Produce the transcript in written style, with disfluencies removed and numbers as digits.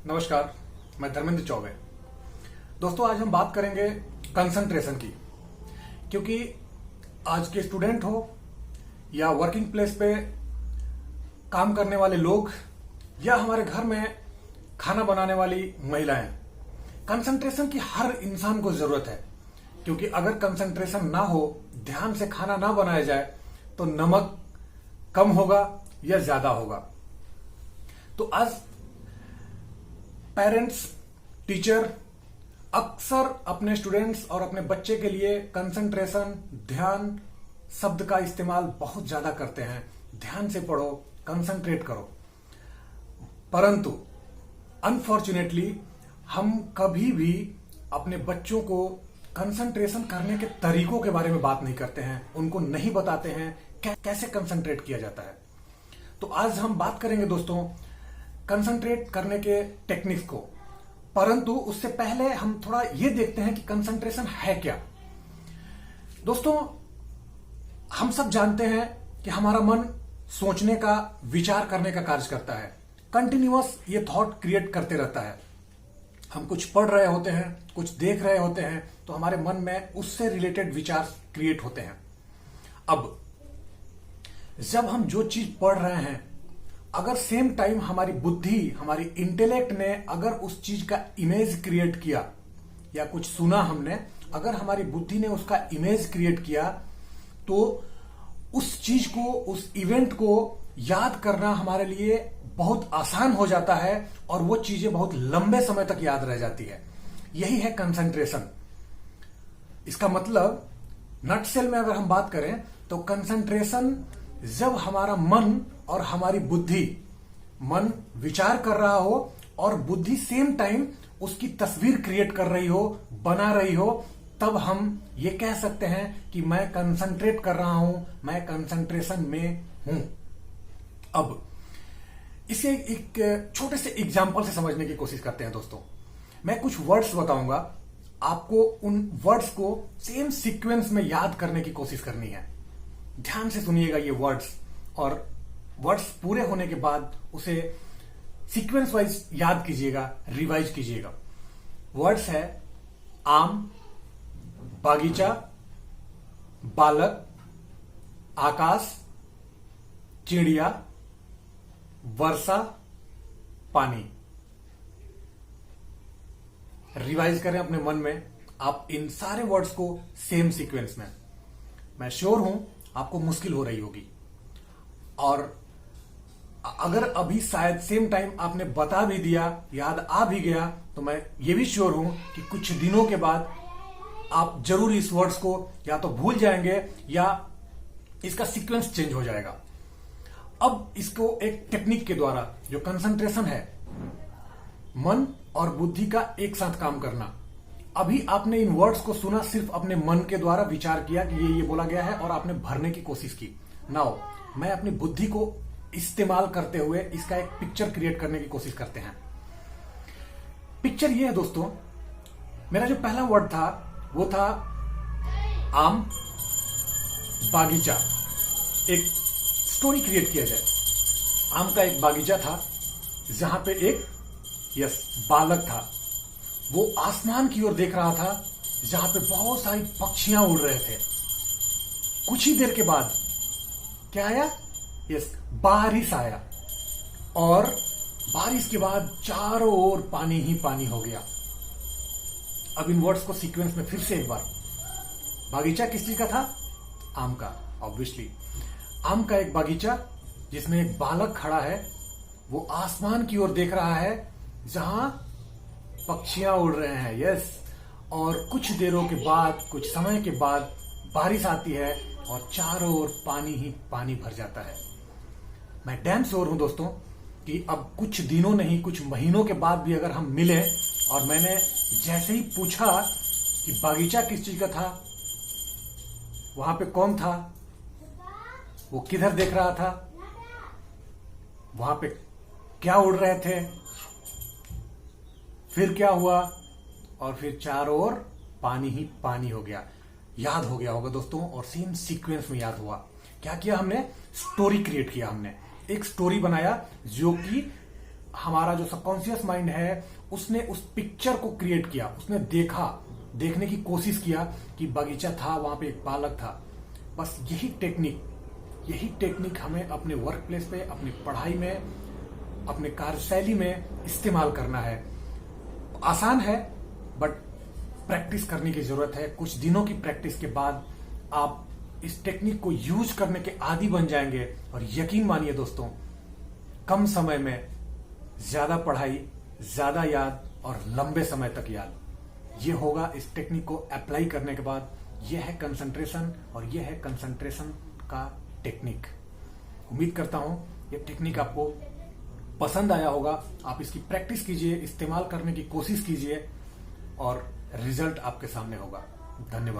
नमस्कार, मैं धर्मेंद्र चौबे। दोस्तों, आज हम बात करेंगे कंसंट्रेशन की, क्योंकि आज के स्टूडेंट हो या वर्किंग प्लेस पे काम करने वाले लोग या हमारे घर में खाना बनाने वाली महिलाएं, कंसंट्रेशन की हर इंसान को जरूरत है। क्योंकि अगर कंसंट्रेशन ना हो, ध्यान से खाना ना बनाया जाए तो नमक कम होगा या ज्यादा होगा। तो आज पेरेंट्स, टीचर अक्सर अपने स्टूडेंट्स और अपने बच्चे के लिए कंसंट्रेशन, ध्यान शब्द का इस्तेमाल बहुत ज्यादा करते हैं। ध्यान से पढ़ो, कंसंट्रेट करो। परंतु अनफॉर्चुनेटली हम कभी भी अपने बच्चों को कंसंट्रेशन करने के तरीकों के बारे में बात नहीं करते हैं, उनको नहीं बताते हैं कैसे कंसंट्रेट किया जाता है। तो आज हम बात करेंगे दोस्तों कंसंट्रेट करने के टेक्निक्स को। परंतु उससे पहले हम थोड़ा ये देखते हैं कि कंसंट्रेशन है क्या। दोस्तों, हम सब जानते हैं कि हमारा मन सोचने का, विचार करने का कार्य करता है। कंटिन्यूअस ये थॉट क्रिएट करते रहता है। हम कुछ पढ़ रहे होते हैं, कुछ देख रहे होते हैं, तो हमारे मन में उससे रिलेटेड विचार क्रिएट होते हैं। अब जब हम जो चीज पढ़ रहे हैं, अगर सेम टाइम हमारी बुद्धि, हमारी इंटेलेक्ट ने अगर उस चीज का इमेज क्रिएट किया या कुछ सुना हमने, अगर हमारी बुद्धि ने उसका इमेज क्रिएट किया, तो उस चीज को, उस इवेंट को याद करना हमारे लिए बहुत आसान हो जाता है और वो चीजें बहुत लंबे समय तक याद रह जाती है। यही है कंसंट्रेशन। इसका मतलब नटसेल में अगर हम बात करें तो कंसंट्रेशन जब हमारा मन और हमारी बुद्धि, मन विचार कर रहा हो और बुद्धि सेम टाइम उसकी तस्वीर क्रिएट कर रही हो, बना रही हो, तब हम ये कह सकते हैं कि मैं कंसंट्रेट कर रहा हूं, मैं कंसंट्रेशन में हूं। अब इसे एक छोटे से एग्जाम्पल से समझने की कोशिश करते हैं दोस्तों। मैं कुछ वर्ड्स बताऊंगा, आपको उन वर्ड्स को सेम सीक्वेंस में याद करने की कोशिश करनी है। ध्यान से सुनिएगा ये वर्ड्स, और वर्ड्स पूरे होने के बाद उसे सीक्वेंस वाइज याद कीजिएगा, रिवाइज कीजिएगा। वर्ड्स है आम, बागीचा, बालक, आकाश, चिड़िया, वर्षा, पानी। रिवाइज करें अपने मन में आप इन सारे वर्ड्स को सेम सीक्वेंस में। मैं श्योर हूं आपको मुश्किल हो रही होगी, और अगर अभी शायद सेम टाइम आपने बता भी दिया, याद आ भी गया, तो मैं ये भी श्योर हूं कि कुछ दिनों के बाद आप जरूर इस वर्ड्स को या तो भूल जाएंगे या इसका सीक्वेंस चेंज हो जाएगा। अब इसको एक टेक्निक के द्वारा, जो कंसंट्रेशन है, मन और बुद्धि का एक साथ काम करना। अभी आपने इन वर्ड्स को सुना, सिर्फ अपने मन के द्वारा विचार किया कि ये बोला गया है और आपने भरने की कोशिश की। नाउ मैं अपनी बुद्धि को इस्तेमाल करते हुए इसका एक पिक्चर क्रिएट करने की कोशिश करते हैं। पिक्चर ये है दोस्तों, मेरा जो पहला वर्ड था वो था आम, बागीचा। एक स्टोरी क्रिएट किया जाए। आम का एक बागीचा था जहां पे एक बालक था। वो आसमान की ओर देख रहा था जहां पे बहुत सारी पक्षियां उड़ रहे थे। कुछ ही देर के बाद क्या आया? बारिश आया, और बारिश के बाद चारों ओर पानी ही पानी हो गया। अब इन वर्ड्स को सीक्वेंस में फिर से एक बार। बागीचा किस चीज का था? आम का, ऑब्वियसली। आम का एक बागीचा जिसमें एक बालक खड़ा है, वो आसमान की ओर देख रहा है जहां पक्षियां उड़ रहे हैं। यस, और कुछ देरों के बाद, कुछ समय के बाद बारिश आती है और चारों ओर पानी ही पानी भर जाता है। मैं डैम श्योर हूं दोस्तों कि अब कुछ दिनों नहीं, कुछ महीनों के बाद भी अगर हम मिले और मैंने जैसे ही पूछा कि बागीचा किस चीज का था, वहां पे कौन था, वो किधर देख रहा था, वहां पे क्या उड़ रहे थे, फिर क्या हुआ, और फिर चारों ओर पानी ही पानी हो गया। याद हो गया होगा दोस्तों, और सेम सीक्वेंस में याद हुआ। क्या किया हमने? स्टोरी क्रिएट किया। हमने एक स्टोरी बनाया जो कि हमारा जो सबकॉन्शियस माइंड है उसने उस पिक्चर को क्रिएट किया, उसने देखने की कोशिश किया कि बगीचा था, वहां पे एक बालक था। बस यही टेक्निक हमें अपने वर्क प्लेस पे, अपनी पढ़ाई में, अपने कार्यशैली में इस्तेमाल करना है। आसान है बट प्रैक्टिस करने की जरूरत है। कुछ दिनों की प्रैक्टिस के बाद आप इस टेक्निक को यूज करने के आदी बन जाएंगे और यकीन मानिए दोस्तों, कम समय में ज्यादा पढ़ाई, ज्यादा याद और लंबे समय तक याद, ये होगा इस टेक्निक को अप्लाई करने के बाद। यह है कंसंट्रेशन और यह है कंसंट्रेशन का टेक्निक। उम्मीद करता हूं ये टेक्निक आपको पसंद आया होगा। आप इसकी प्रैक्टिस कीजिए, इस्तेमाल करने की कोशिश कीजिए और रिजल्ट आपके सामने होगा। धन्यवाद।